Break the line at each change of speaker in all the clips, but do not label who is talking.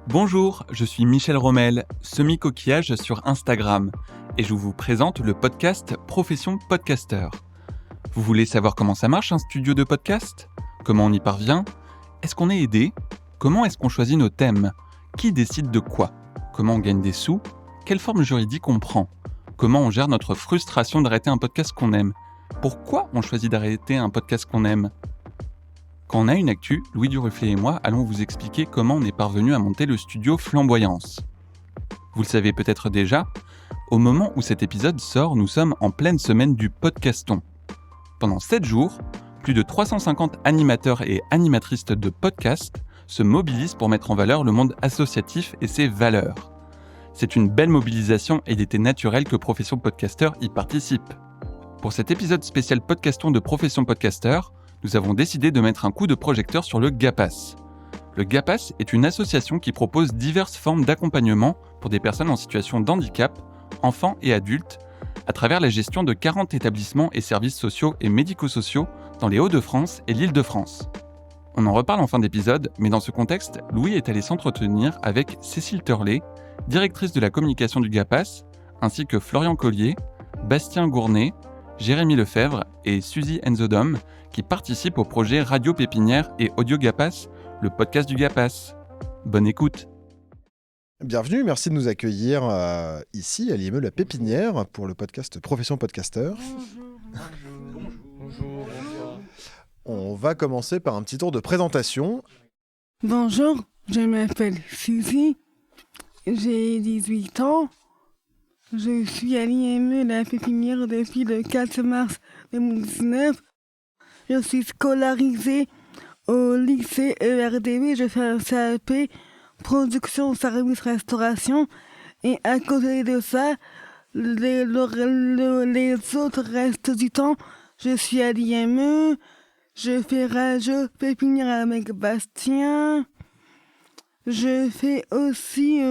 Bonjour, je suis Michel Rommel, semi-coquillage sur Instagram, et je vous présente le podcast Profession Podcasteur. Vous voulez savoir comment ça marche un studio de podcast ? Comment on y parvient ? Est-ce qu'on est aidé ? Comment est-ce qu'on choisit nos thèmes ? Qui décide de quoi ? Comment on gagne des sous ? Quelle forme juridique on prend ? Comment on gère notre frustration d'arrêter un podcast qu'on aime ? Pourquoi on choisit d'arrêter un podcast qu'on aime ? Quand on a une actu, Louis Duruflé et moi allons vous expliquer comment on est parvenu à monter le studio Flamboyance. Vous le savez peut-être déjà, au moment où cet épisode sort, nous sommes en pleine semaine du podcaston. Pendant 7 jours, plus de 350 animateurs et animatrices de podcasts se mobilisent pour mettre en valeur le monde associatif et ses valeurs. C'est une belle mobilisation et il était naturel que Profession Podcasteur y participe. Pour cet épisode spécial podcaston de Profession Podcasteur, nous avons décidé de mettre un coup de projecteur sur le GAPAS. Le GAPAS est une association qui propose diverses formes d'accompagnement pour des personnes en situation de handicap, enfants et adultes, à travers la gestion de 40 établissements et services sociaux et médico-sociaux dans les Hauts-de-France et l'Île-de-France. On en reparle en fin d'épisode, mais dans ce contexte, Louis est allé s'entretenir avec Cécile Turlet, directrice de la communication du GAPAS, ainsi que Florian Collier, Bastien Gournay, Jérémy Lefebvre et Suzy Enzodom, qui participent au projet Radio Pépinière et Audio GAPAS, le podcast du GAPAS. Bonne écoute.
Bienvenue, merci de nous accueillir ici à l'IME La Pépinière pour le podcast Profession Podcasteur.
Bonjour.
On va commencer par un petit tour de présentation.
Bonjour, je m'appelle Suzy, j'ai 18 ans. Je suis à l'IME La Pépinière depuis le 4 mars 2019. Je suis scolarisée au lycée ERDB, je fais un CAP, production, service, restauration. Et à côté de ça, les autres restes du temps, je suis à l'IME, je fais Radio Pépinière avec Bastien. Je fais aussi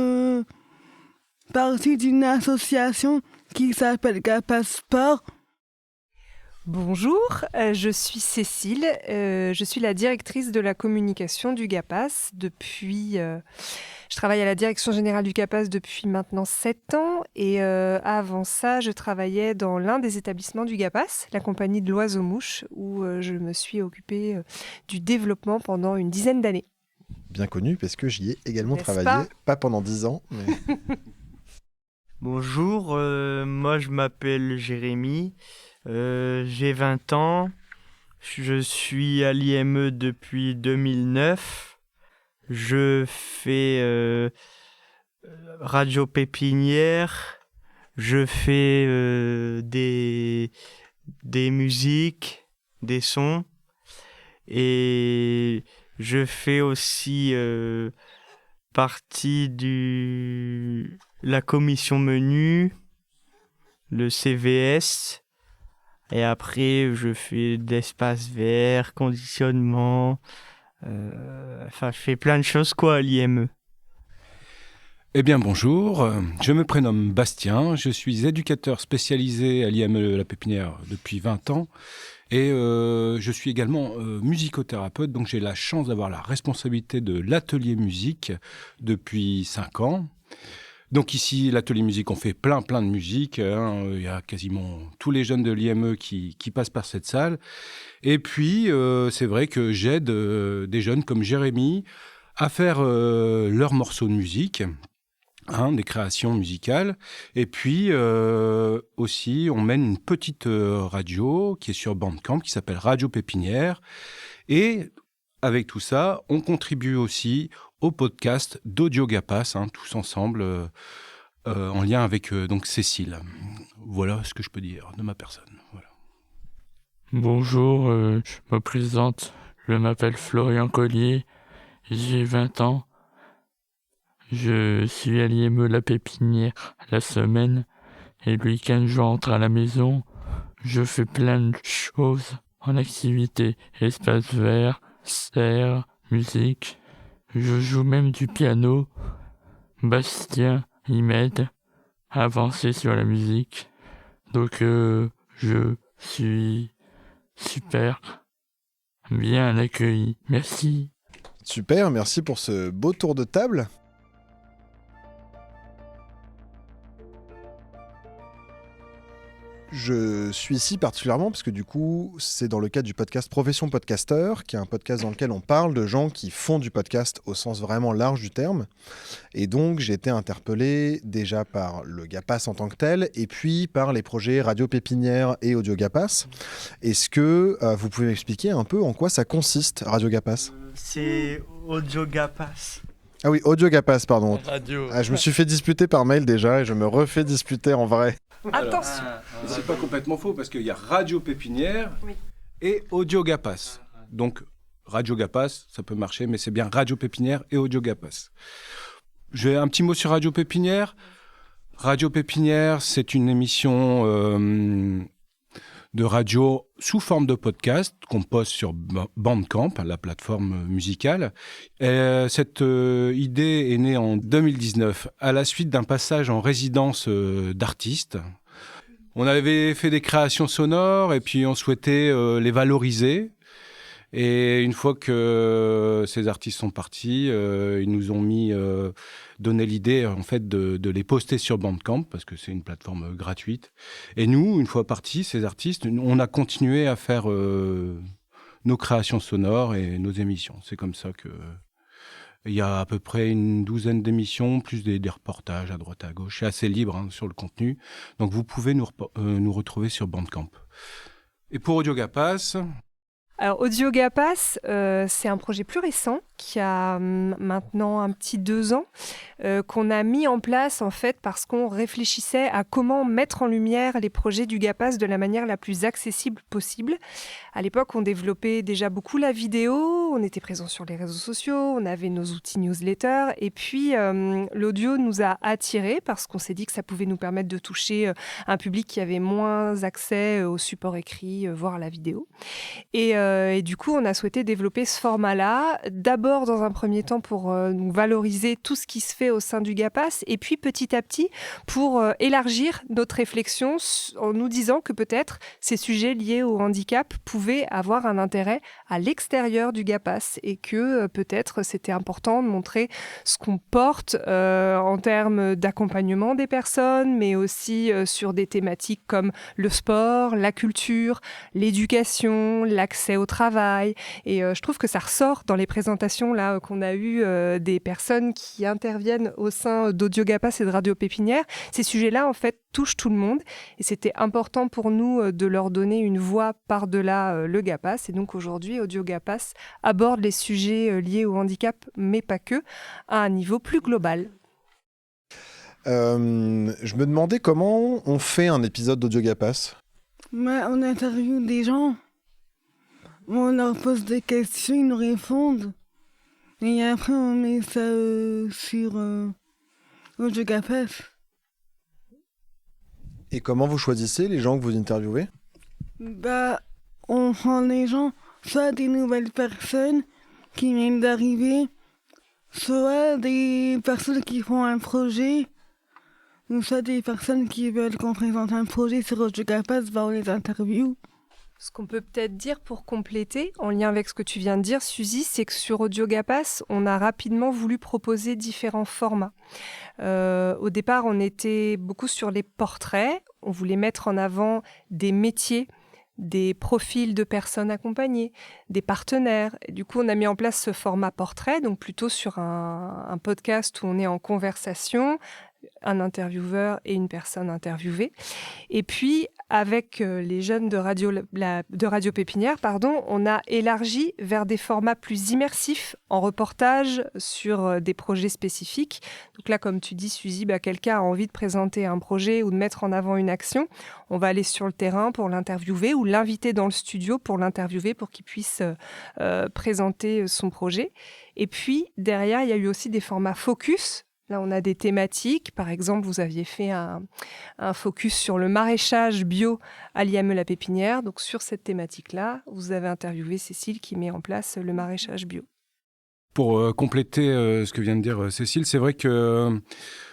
partie d'une association qui s'appelle GAPAS Sport.
Bonjour, je suis Cécile, je suis la directrice de la communication du GAPAS je travaille à la direction générale du GAPAS depuis maintenant 7 ans et avant ça, je travaillais dans l'un des établissements du GAPAS, la compagnie de l'Oiseau-Mouche, où je me suis occupée du développement pendant une dizaine d'années.
Bien connu parce que j'y ai également
N'est-ce
travaillé, pas pendant 10 ans. Mais...
Bonjour, moi je m'appelle Jérémy, j'ai 20 ans, je suis à l'IME depuis 2009, je fais Radio Pépinière, je fais des musiques, des sons, et je fais aussi partie de la commission menu, le CVS, et après je fais d'espace vert, conditionnement, je fais plein de choses à l'IME.
Eh bien bonjour, je me prénomme Bastien, je suis éducateur spécialisé à l'IME La Pépinière depuis 20 ans et je suis également musicothérapeute, donc j'ai la chance d'avoir la responsabilité de l'atelier musique depuis 5 ans. Donc ici, l'atelier musique, on fait plein de musique. Il y a quasiment tous les jeunes de l'IME qui passent par cette salle. Et puis, c'est vrai que j'aide des jeunes comme Jérémy à faire leurs morceaux de musique, des créations musicales. Et puis, aussi, on mène une petite radio qui est sur Bandcamp, qui s'appelle Radio Pépinière. Et avec tout ça, on contribue aussi au podcast d'Audio GAPAS, tous ensemble, en lien avec donc Cécile. Voilà ce que je peux dire de ma personne. Voilà.
Bonjour, je me présente, je m'appelle Florian Collier, j'ai 20 ans, je suis à l'IME La Pépinière la semaine et le week-end je rentre à la maison, je fais plein de choses en activité, espace vert, serre, musique. Je joue même du piano. Bastien, il m'aide à avancer sur la musique. Donc, je suis super bien accueilli. Merci.
Super, merci pour ce beau tour de table. Je suis ici particulièrement parce que du coup, c'est dans le cadre du podcast Profession Podcasteur, qui est un podcast dans lequel on parle de gens qui font du podcast au sens vraiment large du terme. Et donc, j'ai été interpellé déjà par le GAPAS en tant que tel, et puis par les projets Radio Pépinière et Audio GAPAS. Est-ce que vous pouvez m'expliquer un peu en quoi ça consiste, Radio GAPAS ?
C'est Audio GAPAS.
Ah oui, Audio GAPAS, pardon.
Radio.
Ah, je me suis fait disputer par mail déjà, et je me refais disputer en vrai.
Attention.
C'est pas complètement faux parce qu'il y a Radio Pépinière
Oui.
et Audio GAPAS. Donc Radio GAPAS, ça peut marcher, mais c'est bien Radio Pépinière et Audio GAPAS. J'ai un petit mot sur Radio Pépinière. Radio Pépinière, c'est une émission de radio sous forme de podcast qu'on poste sur Bandcamp, la plateforme musicale. Cette idée est née en 2019 à la suite d'un passage en résidence d'artistes. On avait fait des créations sonores et puis on souhaitait les valoriser. Et une fois que ces artistes sont partis, ils nous ont donné l'idée en fait de les poster sur Bandcamp parce que c'est une plateforme gratuite. Et nous, une fois partis, ces artistes, on a continué à faire nos créations sonores et nos émissions. C'est comme ça que il y a à peu près une douzaine d'émissions, plus des reportages à droite à gauche. C'est assez libre sur le contenu. Donc vous pouvez nous retrouver sur Bandcamp. Et pour Audio GAPAS...
Alors, Audio GAPAS, c'est un projet plus récent qui a maintenant un petit 2 ans, qu'on a mis en place en fait parce qu'on réfléchissait à comment mettre en lumière les projets du GAPAS de la manière la plus accessible possible. À l'époque, on développait déjà beaucoup la vidéo, on était présent sur les réseaux sociaux, on avait nos outils newsletter et puis l'audio nous a attirés parce qu'on s'est dit que ça pouvait nous permettre de toucher un public qui avait moins accès au support écrit, voire à la vidéo. Et du coup, on a souhaité développer ce format-là, d'abord dans un premier temps pour nous valoriser tout ce qui se fait au sein du GAPAS, et puis petit à petit pour élargir notre réflexion en nous disant que peut-être ces sujets liés au handicap pouvaient avoir un intérêt à l'extérieur du GAPAS, et que peut-être c'était important de montrer ce qu'on porte en termes d'accompagnement des personnes, mais aussi sur des thématiques comme le sport, la culture, l'éducation, l'accès au travail. Et je trouve que ça ressort dans les présentations là qu'on a eues des personnes qui interviennent au sein d'Audio GAPAS et de Radio Pépinière. Ces sujets-là, en fait, touchent tout le monde. Et c'était important pour nous de leur donner une voix par-delà le GAPAS. Et donc aujourd'hui, Audio GAPAS aborde les sujets liés au handicap, mais pas que, à un niveau plus global.
Je me demandais comment on fait un épisode d'Audio GAPAS.
On interviewe des gens. On leur pose des questions, ils nous répondent. Et après, on met ça sur Audio GAPAS.
Et comment vous choisissez les gens que vous interviewez ?
On prend les gens, soit des nouvelles personnes qui viennent d'arriver, soit des personnes qui font un projet, ou soit des personnes qui veulent qu'on présente un projet sur Audio GAPAS, on les interviewe.
Ce qu'on peut peut-être dire pour compléter, en lien avec ce que tu viens de dire, Suzy, c'est que sur Audio GAPAS, on a rapidement voulu proposer différents formats. Au départ, on était beaucoup sur les portraits. On voulait mettre en avant des métiers, des profils de personnes accompagnées, des partenaires. Et du coup, on a mis en place ce format portrait, donc plutôt sur un podcast où on est en conversation, un intervieweur et une personne interviewée. Et puis, avec les jeunes de Radio Pépinière, on a élargi vers des formats plus immersifs, en reportage sur des projets spécifiques. Donc là, comme tu dis, Suzy, quelqu'un a envie de présenter un projet ou de mettre en avant une action. On va aller sur le terrain pour l'interviewer ou l'inviter dans le studio pour l'interviewer pour qu'il puisse présenter son projet. Et puis, derrière, il y a eu aussi des formats focus. Là, on a des thématiques. Par exemple, vous aviez fait un focus sur le maraîchage bio à l'IME La Pépinière. Donc, sur cette thématique-là, vous avez interviewé Cécile qui met en place le maraîchage bio.
Pour compléter ce que vient de dire Cécile, c'est vrai que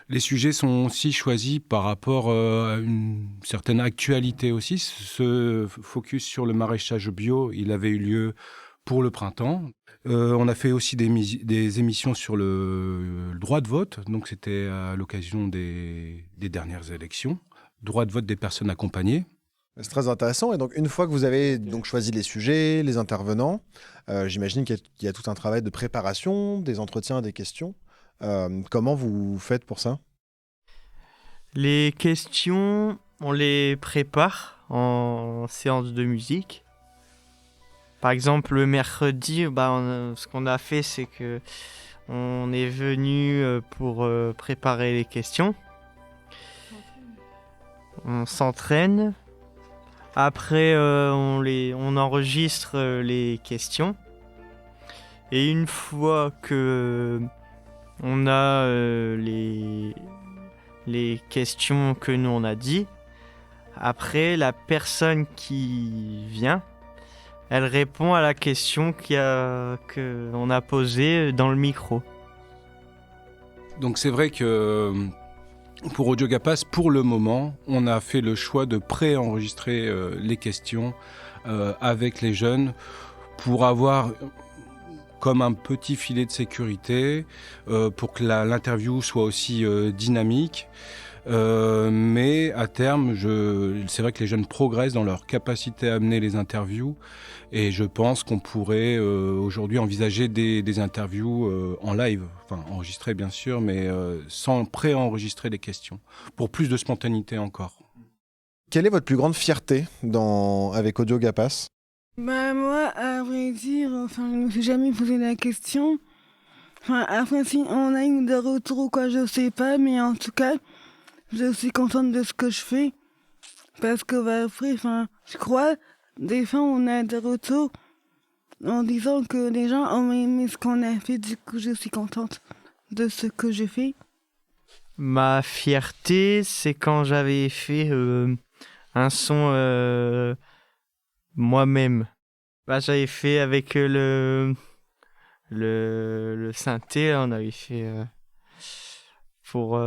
les sujets sont aussi choisis par rapport à une certaine actualité aussi. Ce focus sur le maraîchage bio, il avait eu lieu pour le printemps. On a fait aussi des émissions sur le droit de vote, donc c'était à l'occasion des dernières élections. Droit de vote des personnes accompagnées.
C'est très intéressant. Et donc, une fois que vous avez donc choisi les sujets, les intervenants, j'imagine qu'il y a tout un travail de préparation, des entretiens, des questions. Comment vous faites pour ça?
Les questions, on les prépare en séance de musique. Par exemple, le mercredi, ce qu'on a fait, c'est que on est venu pour préparer les questions. On s'entraîne. Après, on enregistre les questions. Et une fois que on a les questions que nous on a dit, après, la personne qui vient, elle répond à la question qu'on a posée dans le micro.
Donc c'est vrai que pour Audiogapas, pour le moment, on a fait le choix de pré-enregistrer les questions avec les jeunes pour avoir comme un petit filet de sécurité pour que l'interview soit aussi dynamique. Mais à terme, c'est vrai que les jeunes progressent dans leur capacité à mener les interviews et je pense qu'on pourrait aujourd'hui envisager des interviews en live, enfin enregistrées bien sûr, mais sans pré-enregistrer les questions, pour plus de spontanéité encore.
Quelle est votre plus grande fierté avec Audiogapas?
Moi, à vrai dire, je me suis jamais posé la question. Après, si on a eu des retours ou quoi, je sais pas, mais en tout cas, je suis contente de ce que je fais. Parce que, après, je crois, des fois, on a des retours en disant que les gens ont aimé ce qu'on a fait. Du coup, je suis contente de ce que j'ai fait.
Ma fierté, c'est quand j'avais fait un son moi-même. J'avais fait avec le synthé, on avait fait pour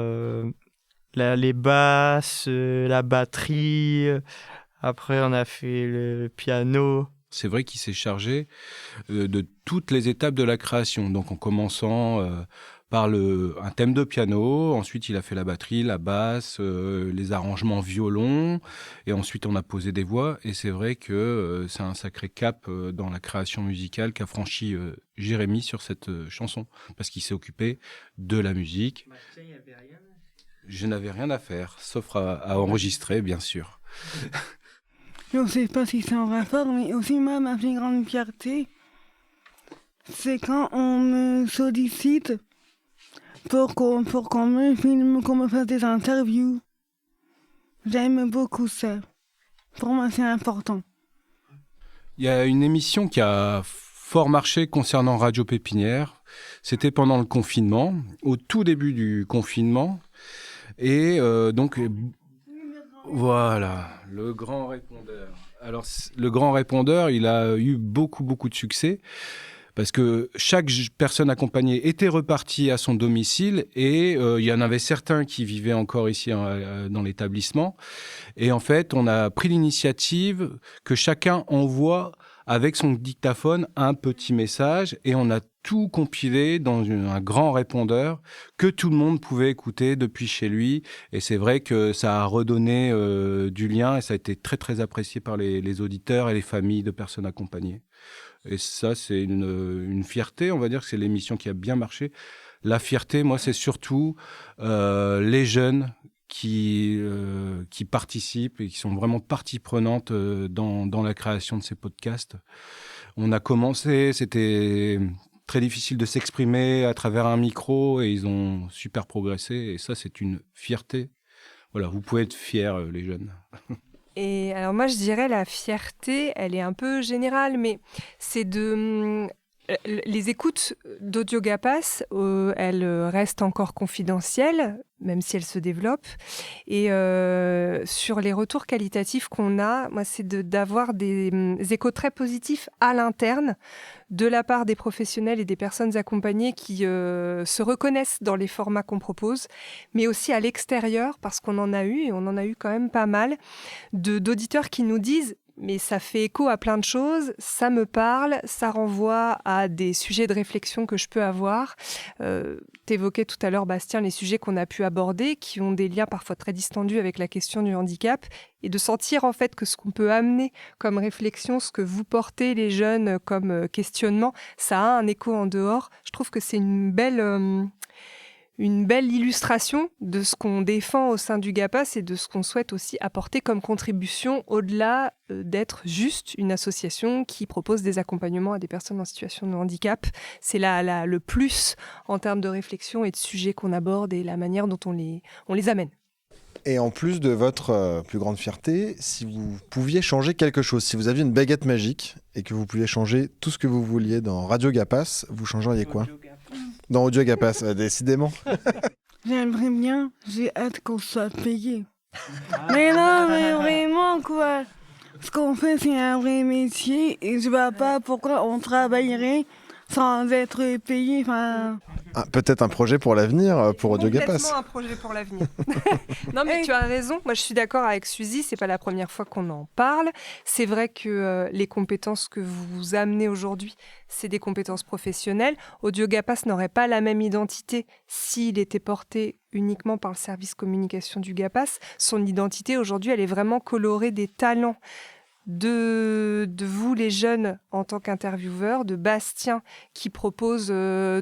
les basses, la batterie. Après, on a fait le piano.
C'est vrai qu'il s'est chargé de toutes les étapes de la création. Donc en commençant par un thème de piano, ensuite il a fait la batterie, la basse, les arrangements violon, et ensuite on a posé des voix. Et c'est vrai que c'est un sacré cap dans la création musicale qu'a franchi Jérémy sur cette chanson, parce qu'il s'est occupé de la musique. Je n'avais rien à faire, sauf à enregistrer, bien sûr.
Je ne sais pas si c'est en rapport, mais aussi moi, ma plus grande fierté, c'est quand on me sollicite pour qu'on me filme, qu'on me fasse des interviews. J'aime beaucoup ça. Pour moi, c'est important.
Il y a une émission qui a fort marché concernant Radio Pépinière. C'était pendant le confinement, au tout début du confinement. Et donc, voilà, le grand répondeur. Alors, le grand répondeur, il a eu beaucoup de succès. Parce que chaque personne accompagnée était repartie à son domicile et il y en avait certains qui vivaient encore ici dans l'établissement. Et en fait, on a pris l'initiative que chacun envoie avec son dictaphone un petit message et on a tout compilé dans un grand répondeur que tout le monde pouvait écouter depuis chez lui. Et c'est vrai que ça a redonné du lien et ça a été très apprécié par les auditeurs et les familles de personnes accompagnées. Et ça, c'est une fierté, on va dire que c'est l'émission qui a bien marché. La fierté, moi, c'est surtout les jeunes qui participent et qui sont vraiment partie prenante dans la création de ces podcasts. On a commencé, c'était très difficile de s'exprimer à travers un micro et ils ont super progressé. Et ça, c'est une fierté. Voilà, vous pouvez être fiers, les jeunes.
Et alors moi, je dirais la fierté, elle est un peu générale, mais c'est les écoutes d'Audiogapas, elles restent encore confidentielles, même si elles se développent. Et sur les retours qualitatifs qu'on a, moi, c'est d'avoir des échos très positifs à l'interne, de la part des professionnels et des personnes accompagnées qui se reconnaissent dans les formats qu'on propose, mais aussi à l'extérieur, parce qu'on en a eu, et on en a eu quand même pas mal, d'auditeurs qui nous disent mais ça fait écho à plein de choses, ça me parle, ça renvoie à des sujets de réflexion que je peux avoir. T'évoquais tout à l'heure, Bastien, les sujets qu'on a pu aborder, qui ont des liens parfois très distendus avec la question du handicap, et de sentir en fait que ce qu'on peut amener comme réflexion, ce que vous portez les jeunes comme questionnement, ça a un écho en dehors. Je trouve que c'est une belle illustration de ce qu'on défend au sein du GAPAS et de ce qu'on souhaite aussi apporter comme contribution au-delà d'être juste une association qui propose des accompagnements à des personnes en situation de handicap. C'est le plus en termes de réflexion et de sujets qu'on aborde et la manière dont on les amène.
Et en plus de votre plus grande fierté, si vous pouviez changer quelque chose, si vous aviez une baguette magique et que vous pouviez changer tout ce que vous vouliez dans Radio GAPAS, vous changeriez quoi ? Dans Audio GAPAS, décidément.
J'aimerais bien, j'ai hâte qu'on soit payé. Mais non, mais vraiment, quoi. Ce qu'on fait, c'est un vrai métier et je vois pas pourquoi on travaillerait sans être payé.
Peut-être un projet pour l'avenir, pour Audio GAPAS.
Complètement un projet pour l'avenir. Non, mais tu as raison. Moi, je suis d'accord avec Suzy. C'est pas la première fois qu'on en parle. C'est vrai que les compétences que vous amenez aujourd'hui, c'est des compétences professionnelles. Audio GAPAS n'aurait pas la même identité s'il était porté uniquement par le service communication du GAPAS. Son identité, aujourd'hui, elle est vraiment colorée des talents de vous les jeunes en tant qu'intervieweurs, de Bastien qui propose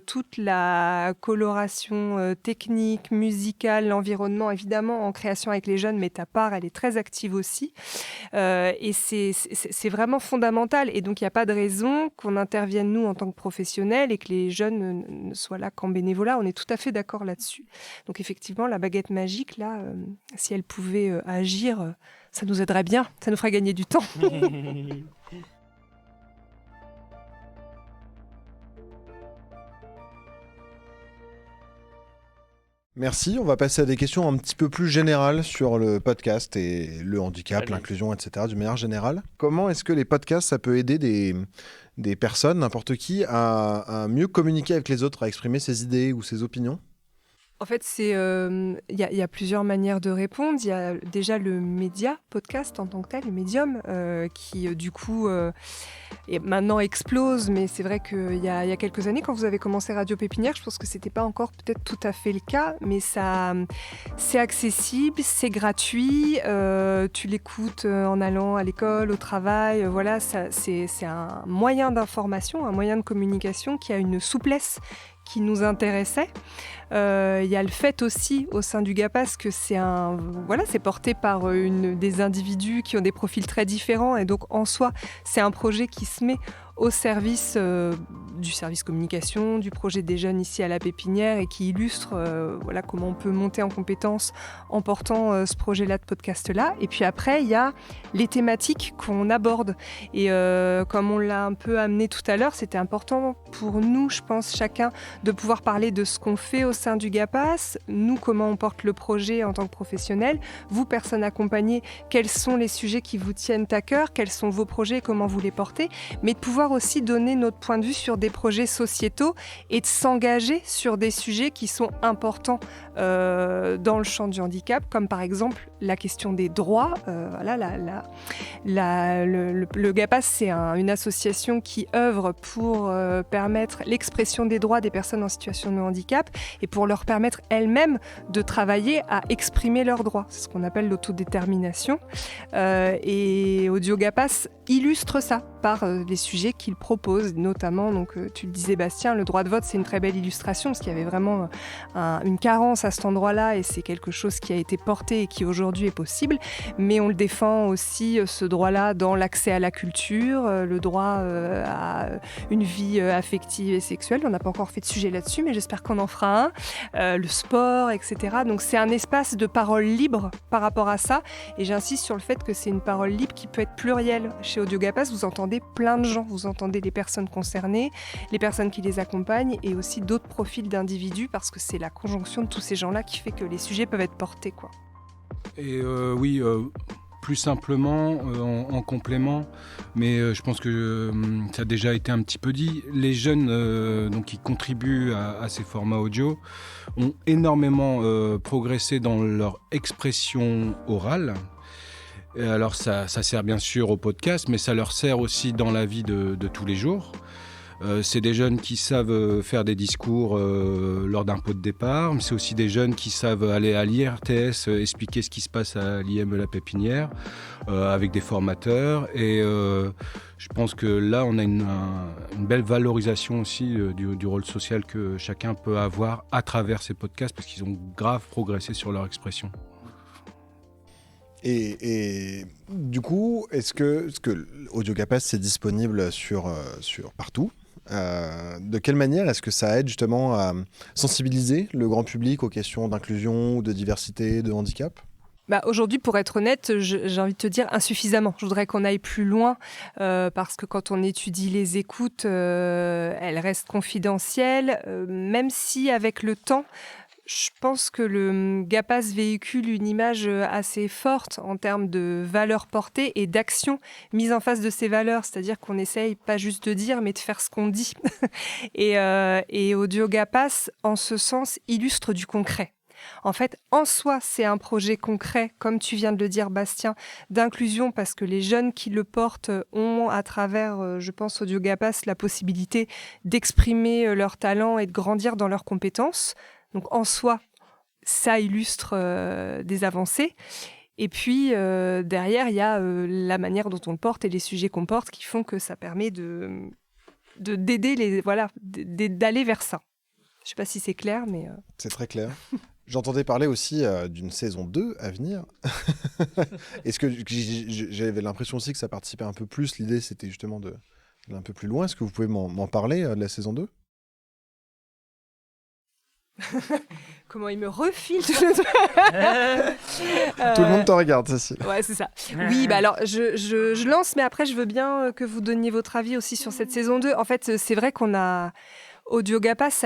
toute la coloration technique, musicale, l'environnement évidemment en création avec les jeunes, mais ta part elle est très active aussi et c'est vraiment fondamental et donc il n'y a pas de raison qu'on intervienne nous en tant que professionnels et que les jeunes ne soient là qu'en bénévolat, on est tout à fait d'accord là-dessus. Donc effectivement la baguette magique là, si elle pouvait agir, ça nous aiderait bien, ça nous ferait gagner du temps.
Merci, on va passer à des questions un petit peu plus générales sur le podcast et le handicap, l'inclusion, etc. d'une manière générale. Comment est-ce que les podcasts, ça peut aider des personnes, n'importe qui, à mieux communiquer avec les autres, à exprimer ses idées ou ses opinions ?
En fait, il y a plusieurs manières de répondre. Il y a déjà le média, podcast en tant que tel, le médium, qui du coup maintenant explose. Mais c'est vrai qu'il y a quelques années, quand vous avez commencé Radio Pépinière, je pense que c'était pas encore peut-être tout à fait le cas, mais c'est accessible, c'est gratuit. Tu l'écoutes en allant à l'école, au travail. Voilà, c'est un moyen d'information, un moyen de communication qui a une souplesse qui nous intéressait. Il y a le fait aussi au sein du GAPAS que c'est porté par des individus qui ont des profils très différents et donc en soi c'est un projet qui se met au service du service communication, du projet des jeunes ici à la Pépinière et qui illustre comment on peut monter en compétences en portant ce projet-là de podcast-là. Et puis après, il y a les thématiques qu'on aborde. Et comme on l'a un peu amené tout à l'heure, c'était important pour nous, je pense, chacun, de pouvoir parler de ce qu'on fait au sein du GAPAS, nous, comment on porte le projet en tant que professionnel, vous, personnes accompagnées, quels sont les sujets qui vous tiennent à cœur, quels sont vos projets, comment vous les portez, mais de pouvoir aussi donner notre point de vue sur des projets sociétaux et de s'engager sur des sujets qui sont importants dans le champ du handicap, comme par exemple la question des droits. Le GAPAS, c'est une association qui œuvre pour permettre l'expression des droits des personnes en situation de handicap et pour leur permettre elles-mêmes de travailler à exprimer leurs droits. C'est ce qu'on appelle l'autodétermination. Et Audio GAPAS illustre ça par les sujets qu'il propose, notamment, donc, tu le disais Bastien, le droit de vote, c'est une très belle illustration parce qu'il y avait vraiment une carence à cet endroit-là et c'est quelque chose qui a été porté et qui aujourd'hui est possible, mais on le défend aussi ce droit-là dans l'accès à la culture, le droit à une vie affective et sexuelle. On n'a pas encore fait de sujet là-dessus, mais j'espère qu'on en fera un, le sport, etc. Donc c'est un espace de parole libre par rapport à ça et j'insiste sur le fait que c'est une parole libre qui peut être plurielle. Chez Audio GAPAS, vous entendez plein de gens, vous entendez les personnes concernées, les personnes qui les accompagnent et aussi d'autres profils d'individus parce que c'est la conjonction de tous ces gens-là qui fait que les sujets peuvent être portés, quoi.
Et plus simplement, en complément, mais je pense que ça a déjà été un petit peu dit, les jeunes donc, qui contribuent à ces formats audio ont énormément progressé dans leur expression orale. Et alors ça sert bien sûr au podcast, mais ça leur sert aussi dans la vie de tous les jours. C'est des jeunes qui savent faire des discours lors d'un pot de départ, mais c'est aussi des jeunes qui savent aller à l'IRTS expliquer ce qui se passe à l'IME La Pépinière avec des formateurs. Et je pense que là, on a une belle valorisation aussi du rôle social que chacun peut avoir à travers ces podcasts, parce qu'ils ont grave progressé sur leur expression.
Et du coup, est-ce que Audiogapas c'est disponible sur partout? De quelle manière est-ce que ça aide justement à sensibiliser le grand public aux questions d'inclusion ou de diversité, de handicap?
Aujourd'hui, pour être honnête, j'ai envie de te dire insuffisamment. Je voudrais qu'on aille plus loin parce que quand on étudie les écoutes, elles restent confidentielles, même si avec le temps, je pense que le GAPAS véhicule une image assez forte en termes de valeurs portées et d'actions mises en face de ces valeurs. C'est-à-dire qu'on essaye pas juste de dire, mais de faire ce qu'on dit. Et Audio GAPAS, en ce sens, illustre du concret. En fait, en soi, c'est un projet concret, comme tu viens de le dire, Bastien, d'inclusion, parce que les jeunes qui le portent ont, à travers, je pense, Audio GAPAS, la possibilité d'exprimer leur talent et de grandir dans leurs compétences. Donc, en soi, ça illustre des avancées. Et puis, derrière, il y a la manière dont on le porte et les sujets qu'on porte qui font que ça permet d'aider d'aller vers ça. Je ne sais pas si c'est clair, mais...
C'est très clair. J'entendais parler aussi d'une saison 2 à venir. Est-ce que j'avais l'impression aussi que ça participait un peu plus? L'idée, c'était justement d'aller un peu plus loin. Est-ce que vous pouvez m'en parler de la saison 2?
Comment il me refile
Tout le monde te regarde, Cécile.
Ouais, c'est ça. Oui, alors je lance, mais après, je veux bien que vous donniez votre avis aussi sur cette saison 2. En fait, c'est vrai Audio GAPAS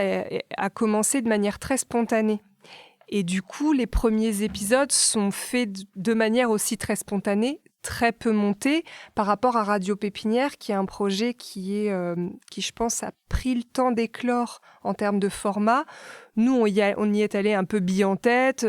a commencé de manière très spontanée. Et du coup, les premiers épisodes sont faits de manière aussi très spontanée, très peu montés, par rapport à Radio Pépinière, qui est un projet qui, je pense, a pris le temps d'éclore en termes de format. Nous, on y est allé un peu bille en tête,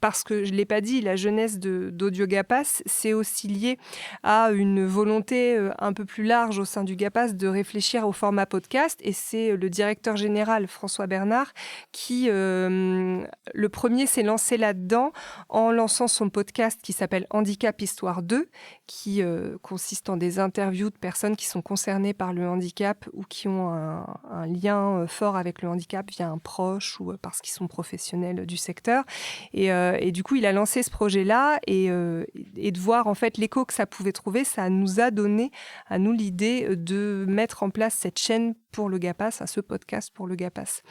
parce que, je ne l'ai pas dit, la jeunesse d'Audio GAPAS, c'est aussi lié à une volonté un peu plus large au sein du GAPAS de réfléchir au format podcast. Et c'est le directeur général, François Bernard, qui, le premier, s'est lancé là-dedans en lançant son podcast qui s'appelle Handicap Histoire 2, qui consiste en des interviews de personnes qui sont concernées par le handicap ou qui ont un lien fort avec le handicap via un proche ou parce qu'ils sont professionnels du secteur. Et du coup, il a lancé ce projet-là et de voir en fait l'écho que ça pouvait trouver, ça nous a donné à nous l'idée de mettre en place cette chaîne pour le GAPAS, ce podcast pour le GAPAS.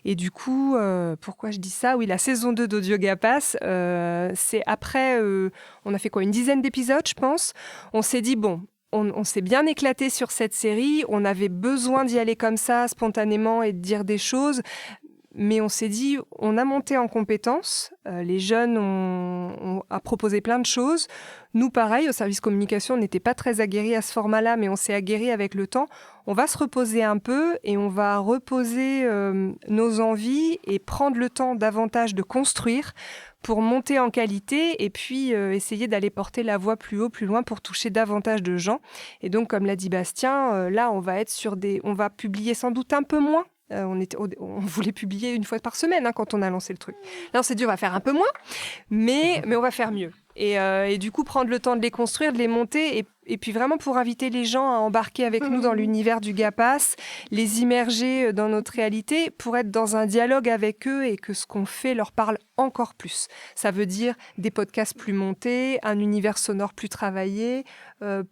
Et du coup, pourquoi je dis ça? Oui, la saison 2 d'Audio GAPAS, c'est après, on a fait quoi, une dizaine d'épisodes, je pense. On s'est dit, bon, on s'est bien éclaté sur cette série, on avait besoin d'y aller comme ça, spontanément, et de dire des choses. Mais on s'est dit, on a monté en compétences, les jeunes ont proposé plein de choses. Nous, pareil, au service communication, on n'était pas très aguerris à ce format-là, mais on s'est aguerris avec le temps. On va se reposer un peu et on va reposer nos envies et prendre le temps davantage de construire pour monter en qualité et puis essayer d'aller porter la voix plus haut, plus loin pour toucher davantage de gens. Et donc, comme l'a dit Bastien, là, on va publier sans doute un peu moins. On voulait publier une fois par semaine quand on a lancé le truc. Là, on s'est dit, on va faire un peu moins, mais on va faire mieux. Et du coup, prendre le temps de les construire, de les monter, et puis vraiment pour inviter les gens à embarquer avec nous dans l'univers du GAPAS, les immerger dans notre réalité, pour être dans un dialogue avec eux et que ce qu'on fait leur parle encore plus. Ça veut dire des podcasts plus montés, un univers sonore plus travaillé,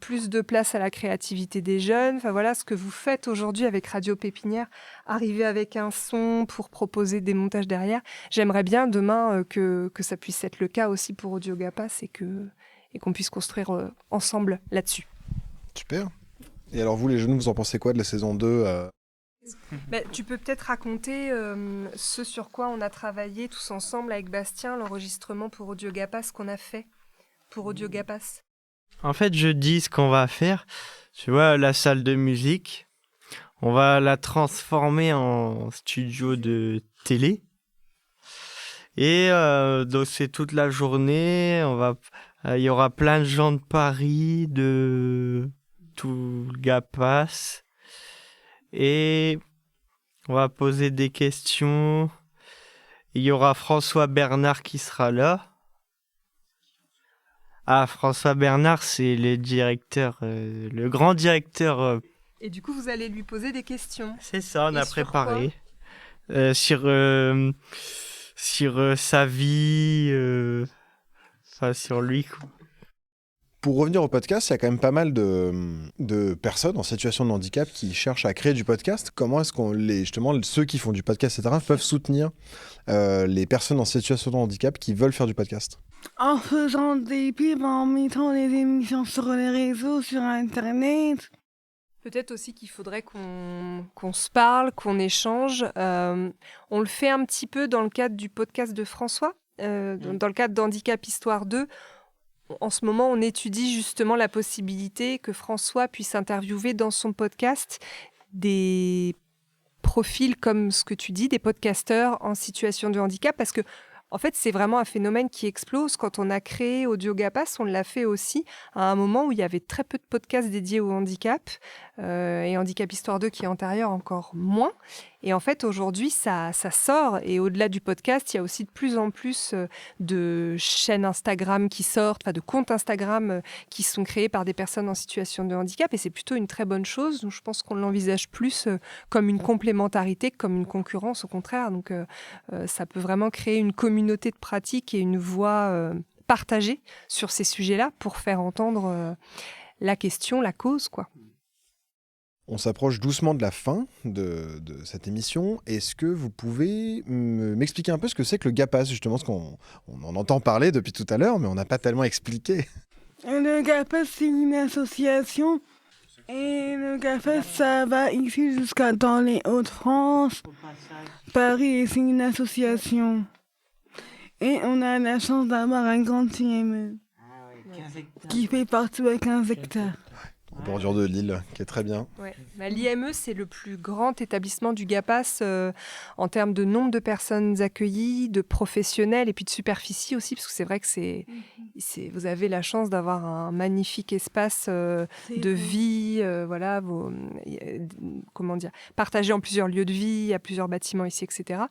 plus de place à la créativité des jeunes. Enfin voilà, ce que vous faites aujourd'hui avec Radio Pépinière, arriver avec un son pour proposer des montages derrière. J'aimerais bien demain que ça puisse être le cas aussi pour Audio GAPAS et qu'on puisse construire ensemble là-dessus.
Super. Et alors vous, les jeunes, vous en pensez quoi de la saison 2
Tu peux peut-être raconter ce sur quoi on a travaillé tous ensemble avec Bastien, l'enregistrement pour Audio GAPAS qu'on a fait pour Audio GAPAS.
En fait, je dis ce qu'on va faire. Tu vois, la salle de musique, on va la transformer en studio de télé. Et donc, c'est toute la journée. On va Il y aura plein de gens de Paris, de tout le GAPAS. Et on va poser des questions. Il y aura François Bernard qui sera là. Ah, François Bernard, c'est le directeur, le grand directeur.
Et du coup, vous allez lui poser des questions.
C'est ça, on
Et
a
sur
préparé. Sur sa vie, enfin sur lui, quoi.
Pour revenir au podcast, il y a quand même pas mal de personnes en situation de handicap qui cherchent à créer du podcast. Comment est-ce qu'on justement, ceux qui font du podcast, etc., peuvent soutenir les personnes en situation de handicap qui veulent faire du podcast?
En faisant des pubs, en mettant des émissions sur les réseaux, sur Internet.
Peut-être aussi qu'il faudrait qu'on se parle, qu'on échange. On le fait un petit peu dans le cadre du podcast de François, dans le cadre d'Handicap Histoire 2. En ce moment, on étudie justement la possibilité que François puisse interviewer dans son podcast des profils comme ce que tu dis, des podcasteurs en situation de handicap, parce que en fait, c'est vraiment un phénomène qui explose. Quand on a créé Audio GAPAS, on l'a fait aussi à un moment où il y avait très peu de podcasts dédiés au handicap, et Handicap Histoire 2 qui est antérieur encore moins. Et en fait, aujourd'hui, ça sort. Et au-delà du podcast, il y a aussi de plus en plus de chaînes Instagram qui sortent, de comptes Instagram qui sont créés par des personnes en situation de handicap. Et c'est plutôt une très bonne chose. Donc, je pense qu'on l'envisage plus comme une complémentarité que comme une concurrence, au contraire. Donc, ça peut vraiment créer une communauté de pratique et une voix partagée sur ces sujets-là pour faire entendre la question, la cause, quoi.
On s'approche doucement de la fin de cette émission. Est-ce que vous pouvez m'expliquer un peu ce que c'est que le GAPAS, justement, parce qu'on en entend parler depuis tout à l'heure, mais on n'a pas tellement expliqué.
Le GAPAS, c'est une association. Et le GAPAS, ça va ici jusqu'à dans les Hauts-de-France. Paris, c'est une association. Et on a la chance d'avoir un grand IME qui fait partout à 15 hectares.
En bordure de Lille, qui est très bien.
Ouais. L'IME, c'est le plus grand établissement du GAPAS en termes de nombre de personnes accueillies, de professionnels et puis de superficie aussi, parce que c'est vrai que vous avez la chance d'avoir un magnifique espace de vie, partagé en plusieurs lieux de vie, il y a plusieurs bâtiments ici, etc.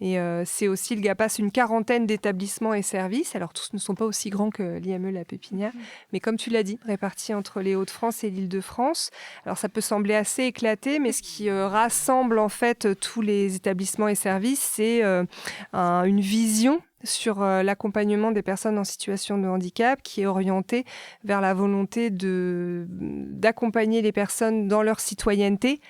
Et c'est aussi le GAPAS, une quarantaine d'établissements et services. Alors tous ne sont pas aussi grands que l'IME La Pépinière, mais comme tu l'as dit, répartis entre les Hauts-de-France et l'Île-de-France. Alors ça peut sembler assez éclaté, mais ce qui rassemble en fait tous les établissements et services, c'est une vision sur l'accompagnement des personnes en situation de handicap qui est orientée vers la volonté d'accompagner les personnes dans leur citoyenneté,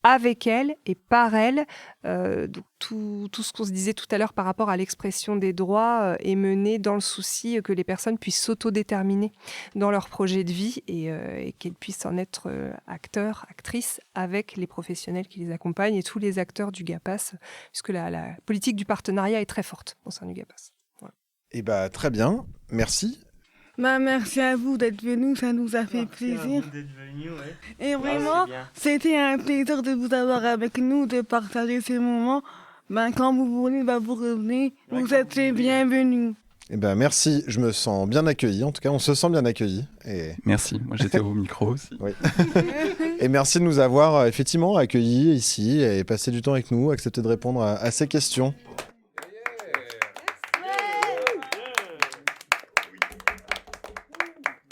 avec elles et par elles. Donc tout ce qu'on se disait tout à l'heure par rapport à l'expression des droits est mené dans le souci que les personnes puissent s'autodéterminer dans leur projet de vie et qu'elles puissent en être acteurs, actrices avec les professionnels qui les accompagnent et tous les acteurs du GAPAS, puisque la politique du partenariat est très forte au sein du GAPAS. Voilà.
Et très bien, merci.
Merci à vous d'être venus, ça nous a fait plaisir. Et vraiment, c'était un plaisir de vous avoir avec nous, de partager ces moments. Quand vous voulez, vous revenez, vous êtes les bienvenus.
Merci, je me sens bien accueilli, en tout cas on se sent bien accueilli.
Merci, moi j'étais au micro aussi.
Oui. Et merci de nous avoir effectivement accueillis ici et passé du temps avec nous, accepté de répondre à ces questions.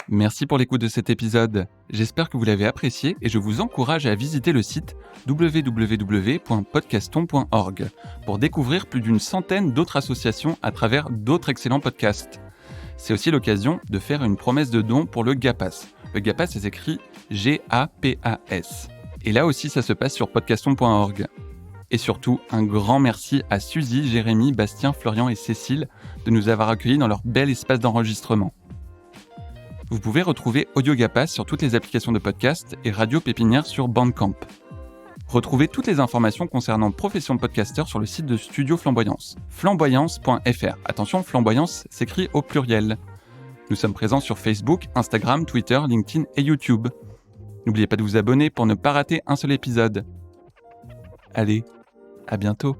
Merci pour l'écoute de cet épisode. J'espère que vous l'avez apprécié et je vous encourage à visiter le site www.podcaston.org pour découvrir plus d'une centaine d'autres associations à travers d'autres excellents podcasts. C'est aussi l'occasion de faire une promesse de don pour le GAPAS. Le GAPAS, c'est écrit G-A-P-A-S. Et là aussi, ça se passe sur podcaston.org. Et surtout, un grand merci à Suzy, Jérémy, Bastien, Florian et Cécile de nous avoir accueillis dans leur bel espace d'enregistrement. Vous pouvez retrouver Audio GAPAS sur toutes les applications de podcast et Radio Pépinière sur Bandcamp. Retrouvez toutes les informations concernant Profession Podcaster sur le site de Studio Flamboyance, flamboyance.fr. Attention, Flamboyance s'écrit au pluriel. Nous sommes présents sur Facebook, Instagram, Twitter, LinkedIn et YouTube. N'oubliez pas de vous abonner pour ne pas rater un seul épisode. Allez, à bientôt.